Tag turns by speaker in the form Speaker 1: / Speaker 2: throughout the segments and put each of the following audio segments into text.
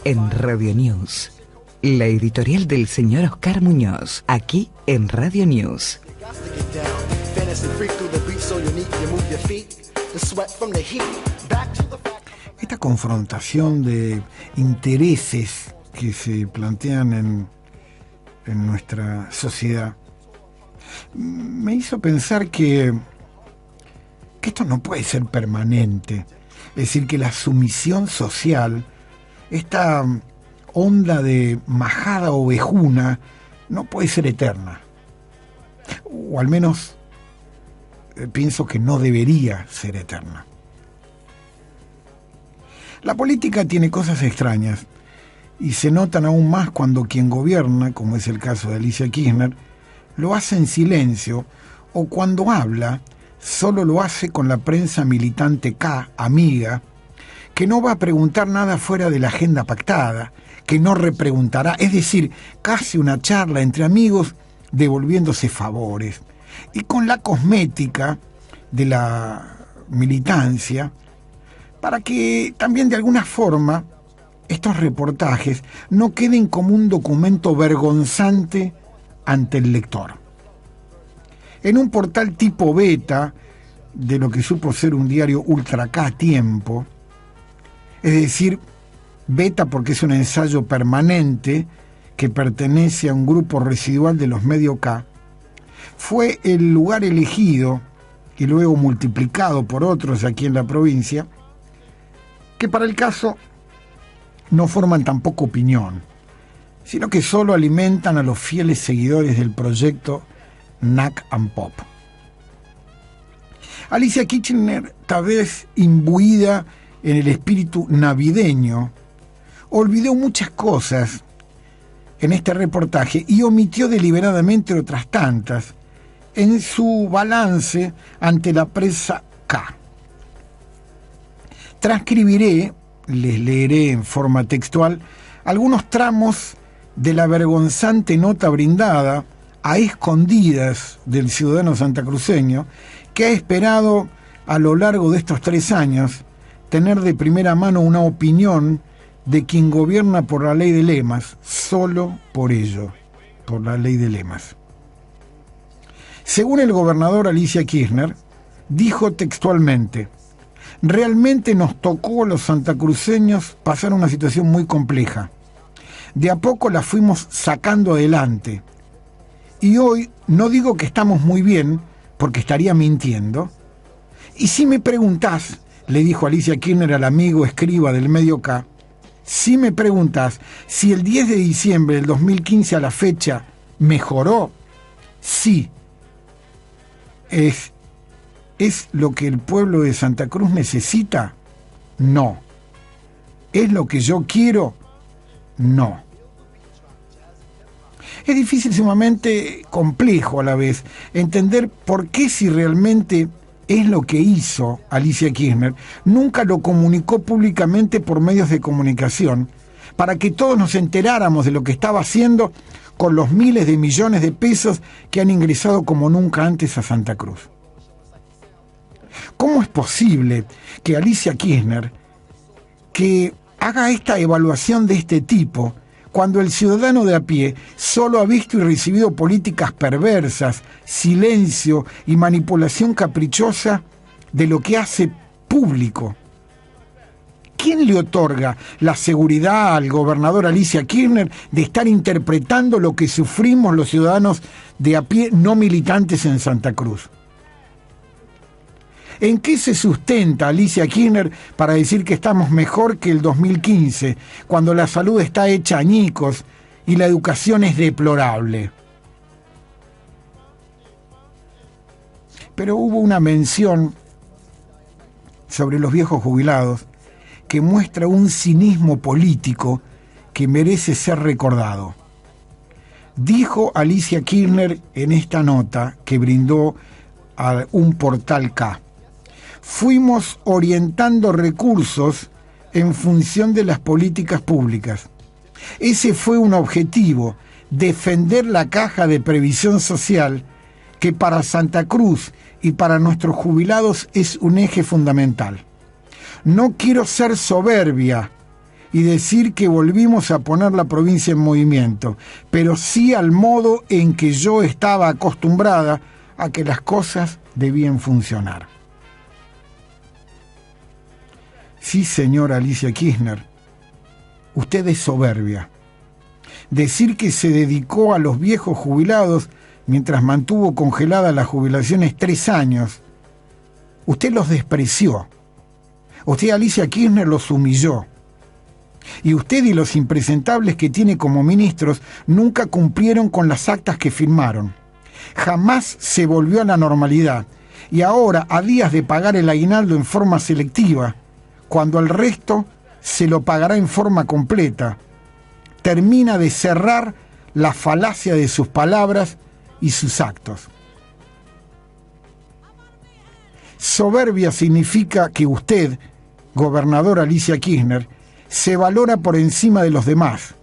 Speaker 1: En Radio News, la editorial del señor Oscar Muñoz, aquí en Radio News.
Speaker 2: Esta confrontación de intereses que se plantean en nuestra sociedad me hizo pensar que esto no puede ser permanente. Es decir, que la sumisión social, esta onda de majada ovejuna, no puede ser eterna. O al menos pienso que no debería ser eterna. La política tiene cosas extrañas y se notan aún más cuando quien gobierna, como es el caso de Alicia Kirchner, lo hace en silencio, o cuando habla, solo lo hace con la prensa militante K, amiga, que no va a preguntar nada fuera de la agenda pactada, que no repreguntará, es decir, casi una charla entre amigos devolviéndose favores. Y con la cosmética de la militancia, para que también de alguna forma estos reportajes no queden como un documento vergonzante ante el lector. En un portal tipo beta, de lo que supo ser un diario ultra K Tiempo, es decir, beta porque es un ensayo permanente que pertenece a un grupo residual de los medio K, fue el lugar elegido y luego multiplicado por otros aquí en la provincia, que para el caso no forman tampoco opinión, sino que solo alimentan a los fieles seguidores del proyecto NAC and Pop. Alicia Kirchner, tal vez imbuida en el espíritu navideño, olvidó muchas cosas en este reportaje y omitió deliberadamente otras tantas en su balance ante la prensa K. Transcribiré, les leeré en forma textual, algunos tramos de la vergonzante nota brindada a escondidas del ciudadano santacruceño que ha esperado a lo largo de estos 3 años tener de primera mano una opinión de quien gobierna por la ley de lemas, solo por ello, por la ley de lemas. Según el gobernador Alicia Kirchner, dijo textualmente: realmente nos tocó a los santacruceños pasar una situación muy compleja. De a poco la fuimos sacando adelante. Y hoy no digo que estamos muy bien, porque estaría mintiendo. Y si me preguntás, le dijo Alicia Kirchner al amigo escriba del medio K, si me preguntás si el 10 de diciembre del 2015 a la fecha mejoró, sí. ¿Es lo que el pueblo de Santa Cruz necesita? No. ¿Es lo que yo quiero? No. Es difícil, sumamente complejo a la vez, entender por qué, si realmente es lo que hizo Alicia Kirchner, nunca lo comunicó públicamente por medios de comunicación, para que todos nos enteráramos de lo que estaba haciendo con los miles de millones de pesos que han ingresado como nunca antes a Santa Cruz. ¿Cómo es posible que Alicia Kirchner, que haga esta evaluación de este tipo, cuando el ciudadano de a pie solo ha visto y recibido políticas perversas, silencio y manipulación caprichosa de lo que hace público? ¿Quién le otorga la seguridad al gobernador Alicia Kirchner de estar interpretando lo que sufrimos los ciudadanos de a pie no militantes en Santa Cruz? ¿En qué se sustenta Alicia Kirchner para decir que estamos mejor que el 2015, cuando la salud está hecha añicos y la educación es deplorable? Pero hubo una mención sobre los viejos jubilados que muestra un cinismo político que merece ser recordado. Dijo Alicia Kirchner en esta nota que brindó a un portal K: fuimos orientando recursos en función de las políticas públicas. Ese fue un objetivo, defender la caja de previsión social que para Santa Cruz y para nuestros jubilados es un eje fundamental. No quiero ser soberbia y decir que volvimos a poner la provincia en movimiento, pero sí al modo en que yo estaba acostumbrada a que las cosas debían funcionar. Sí, señora Alicia Kirchner, usted es soberbia. Decir que se dedicó a los viejos jubilados mientras mantuvo congeladas las jubilaciones 3 años, usted los despreció. Usted, Alicia Kirchner, los humilló. Y usted y los impresentables que tiene como ministros nunca cumplieron con las actas que firmaron. Jamás se volvió a la normalidad. Y ahora, a días de pagar el aguinaldo en forma selectiva, cuando el resto se lo pagará en forma completa, termina de cerrar la falacia de sus palabras y sus actos. Soberbia significa que usted, gobernadora Alicia Kirchner, se valora por encima de los demás,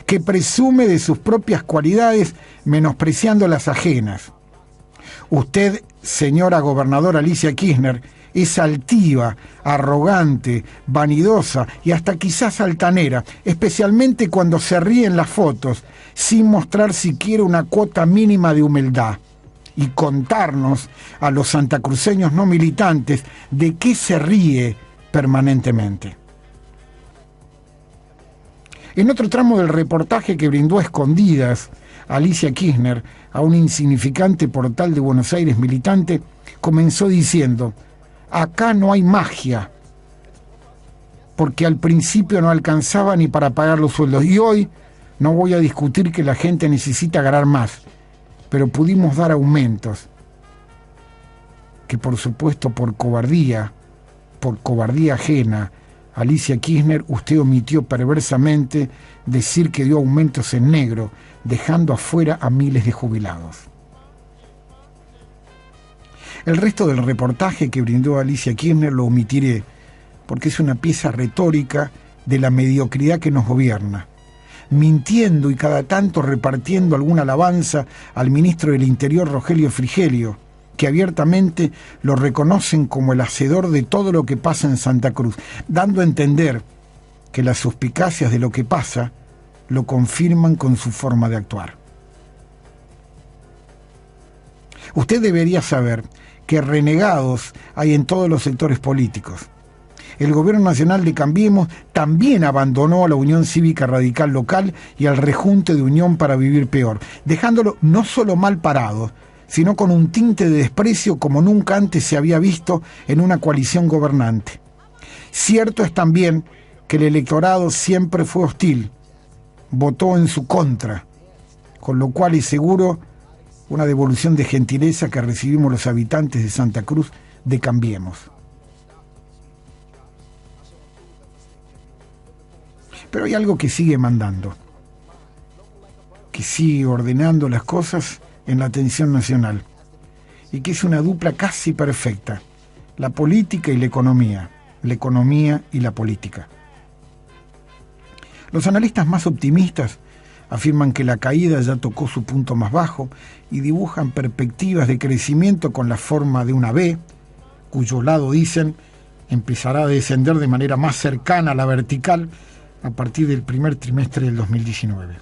Speaker 2: que presume de sus propias cualidades menospreciando las ajenas. Usted, señora gobernadora Alicia Kirchner, es altiva, arrogante, vanidosa y hasta quizás altanera, especialmente cuando se ríe en las fotos, sin mostrar siquiera una cuota mínima de humildad, y contarnos a los santacruceños no militantes de qué se ríe permanentemente. En otro tramo del reportaje que brindó a escondidas Alicia Kirchner a un insignificante portal de Buenos Aires militante, comenzó diciendo: acá no hay magia, porque al principio no alcanzaba ni para pagar los sueldos, y hoy no voy a discutir que la gente necesita ganar más, pero pudimos dar aumentos, que por supuesto por cobardía ajena, Alicia Kirchner, usted omitió perversamente decir que dio aumentos en negro, dejando afuera a miles de jubilados. El resto del reportaje que brindó Alicia Kirchner lo omitiré, porque es una pieza retórica de la mediocridad que nos gobierna, mintiendo y cada tanto repartiendo alguna alabanza al ministro del Interior, Rogelio Frigelio, que abiertamente lo reconocen como el hacedor de todo lo que pasa en Santa Cruz, dando a entender que las suspicacias de lo que pasa lo confirman con su forma de actuar. Usted debería saber que renegados hay en todos los sectores políticos. El gobierno nacional de Cambiemos también abandonó a la Unión Cívica Radical local y al rejunte de Unión para Vivir Peor, dejándolo no solo mal parado, sino con un tinte de desprecio como nunca antes se había visto en una coalición gobernante. Cierto es también que el electorado siempre fue hostil, votó en su contra, con lo cual es seguro una devolución de gentileza que recibimos los habitantes de Santa Cruz de Cambiemos. Pero hay algo que sigue mandando, que sigue ordenando las cosas en la atención nacional, y que es una dupla casi perfecta: la política y la economía y la política. Los analistas más optimistas afirman que la caída ya tocó su punto más bajo y dibujan perspectivas de crecimiento con la forma de una V, cuyo lado, dicen, empezará a descender de manera más cercana a la vertical a partir del primer trimestre del 2019.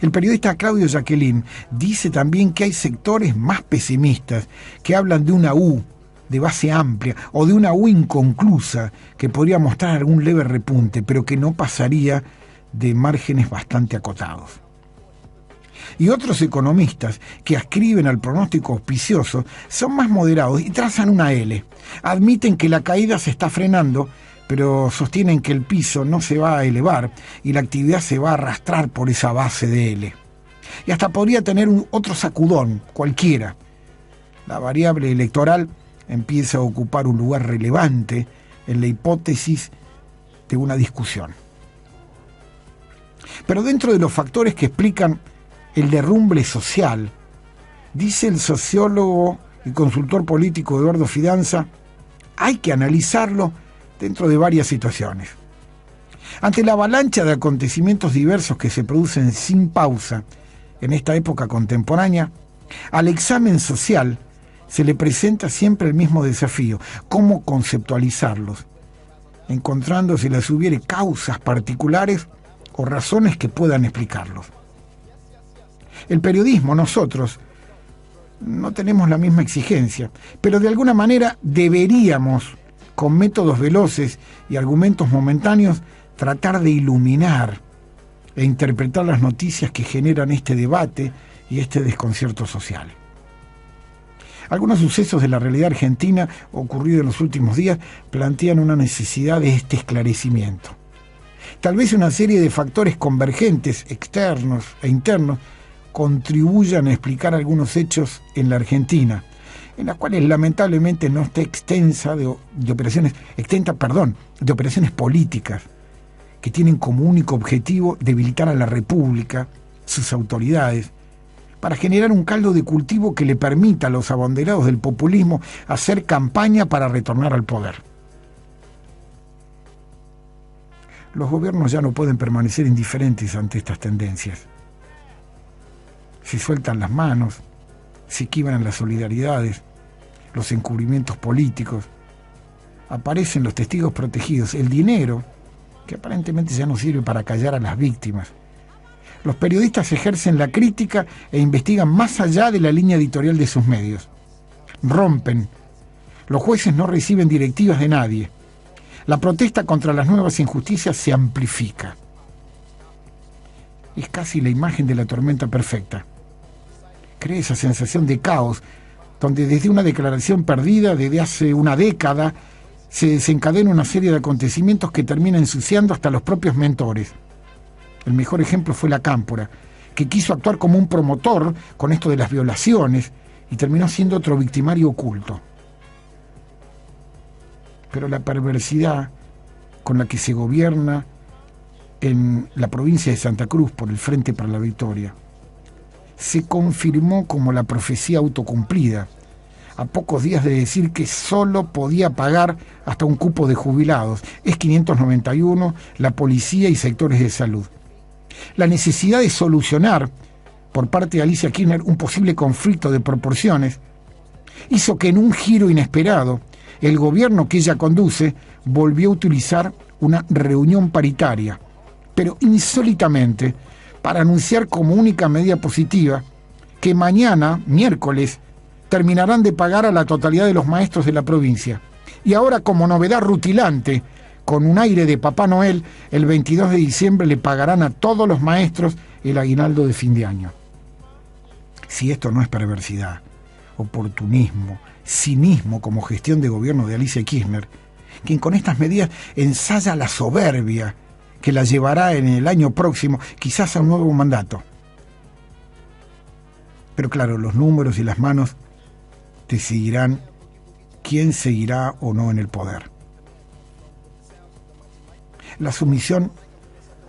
Speaker 2: El periodista Claudio Jacqueline dice también que hay sectores más pesimistas que hablan de una U de base amplia o de una U inconclusa que podría mostrar algún leve repunte, pero que no pasaría de márgenes bastante acotados. Y otros economistas que ascriben al pronóstico auspicioso son más moderados y trazan una L. Admiten que la caída se está frenando, pero sostienen que el piso no se va a elevar y la actividad se va a arrastrar por esa base de L. Y hasta podría tener otro sacudón, cualquiera. La variable electoral empieza a ocupar un lugar relevante en la hipótesis de una discusión. Pero dentro de los factores que explican el derrumbe social, dice el sociólogo y consultor político Eduardo Fidanza, hay que analizarlo dentro de varias situaciones. Ante la avalancha de acontecimientos diversos que se producen sin pausa en esta época contemporánea, Al examen social se le presenta siempre el mismo desafío: cómo conceptualizarlos, encontrando, si las hubiere, causas particulares o razones que puedan explicarlos. El periodismo, nosotros, no tenemos la misma exigencia, pero de alguna manera deberíamos, con métodos veloces y argumentos momentáneos, tratar de iluminar e interpretar las noticias que generan este debate y este desconcierto social. Algunos sucesos de la realidad argentina ocurridos en los últimos días plantean una necesidad de este esclarecimiento. Tal vez una serie de factores convergentes, externos e internos, contribuyan a explicar algunos hechos en la Argentina, en las cuales lamentablemente no está exenta de operaciones políticas que tienen como único objetivo debilitar a la República, sus autoridades, para generar un caldo de cultivo que le permita a los abanderados del populismo hacer campaña para retornar al poder. Los gobiernos ya no pueden permanecer indiferentes ante estas tendencias. Se sueltan las manos, se quiebran las solidaridades, los encubrimientos políticos, aparecen los testigos protegidos, el dinero, que aparentemente ya no sirve para callar a las víctimas. Los periodistas ejercen la crítica e investigan más allá de la línea editorial de sus medios. Rompen. Los jueces no reciben directivas de nadie. La protesta contra las nuevas injusticias se amplifica. Es casi la imagen de la tormenta perfecta. Crea esa sensación de caos, donde desde una declaración perdida desde hace una década se desencadena una serie de acontecimientos que termina ensuciando hasta los propios mentores. El mejor ejemplo fue la Cámpora, que quiso actuar como un promotor con esto de las violaciones y terminó siendo otro victimario oculto. Pero la perversidad con la que se gobierna en la provincia de Santa Cruz por el Frente para la Victoria se confirmó como la profecía autocumplida, a pocos días de decir que solo podía pagar hasta un cupo de jubilados, es 591, la policía y sectores de salud. La necesidad de solucionar, por parte de Alicia Kirchner, un posible conflicto de proporciones, hizo que en un giro inesperado, el gobierno que ella conduce volvió a utilizar una reunión paritaria, pero insólitamente, para anunciar como única medida positiva que mañana, miércoles, terminarán de pagar a la totalidad de los maestros de la provincia. Y ahora, como novedad rutilante, con un aire de Papá Noel, el 22 de diciembre le pagarán a todos los maestros el aguinaldo de fin de año. Si esto no es perversidad, oportunismo, cinismo como gestión de gobierno de Alicia Kirchner, quien con estas medidas ensaya la soberbia que la llevará en el año próximo quizás a un nuevo mandato. Pero claro, los números y las manos decidirán quién seguirá o no en el poder. La sumisión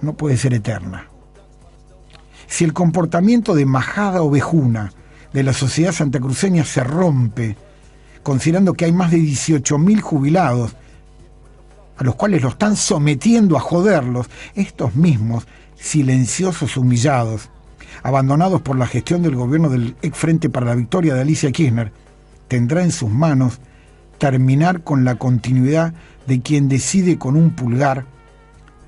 Speaker 2: no puede ser eterna. Si el comportamiento de majada ovejuna de la sociedad santacruceña se rompe, considerando que hay más de 18.000 jubilados a los cuales lo están sometiendo a joderlos, estos mismos, silenciosos, humillados, abandonados por la gestión del gobierno del ex Frente para la Victoria de Alicia Kirchner, tendrá en sus manos terminar con la continuidad de quien decide con un pulgar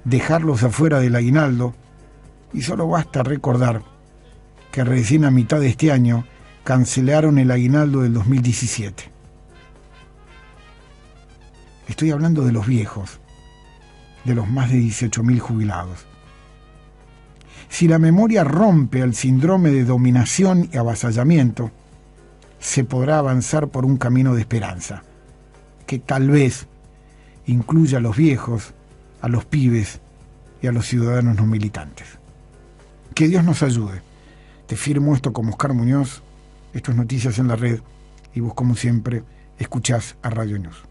Speaker 2: dejarlos afuera del aguinaldo, y solo basta recordar que recién a mitad de este año cancelaron el aguinaldo del 2017. Estoy hablando de los viejos, de los más de 18.000 jubilados. Si la memoria rompe el síndrome de dominación y avasallamiento, se podrá avanzar por un camino de esperanza, que tal vez incluya a los viejos, a los pibes y a los ciudadanos no militantes. Que Dios nos ayude. Te firmo esto como Oscar Muñoz. Esto es Noticias en la Red y vos, como siempre, escuchás a Radio News.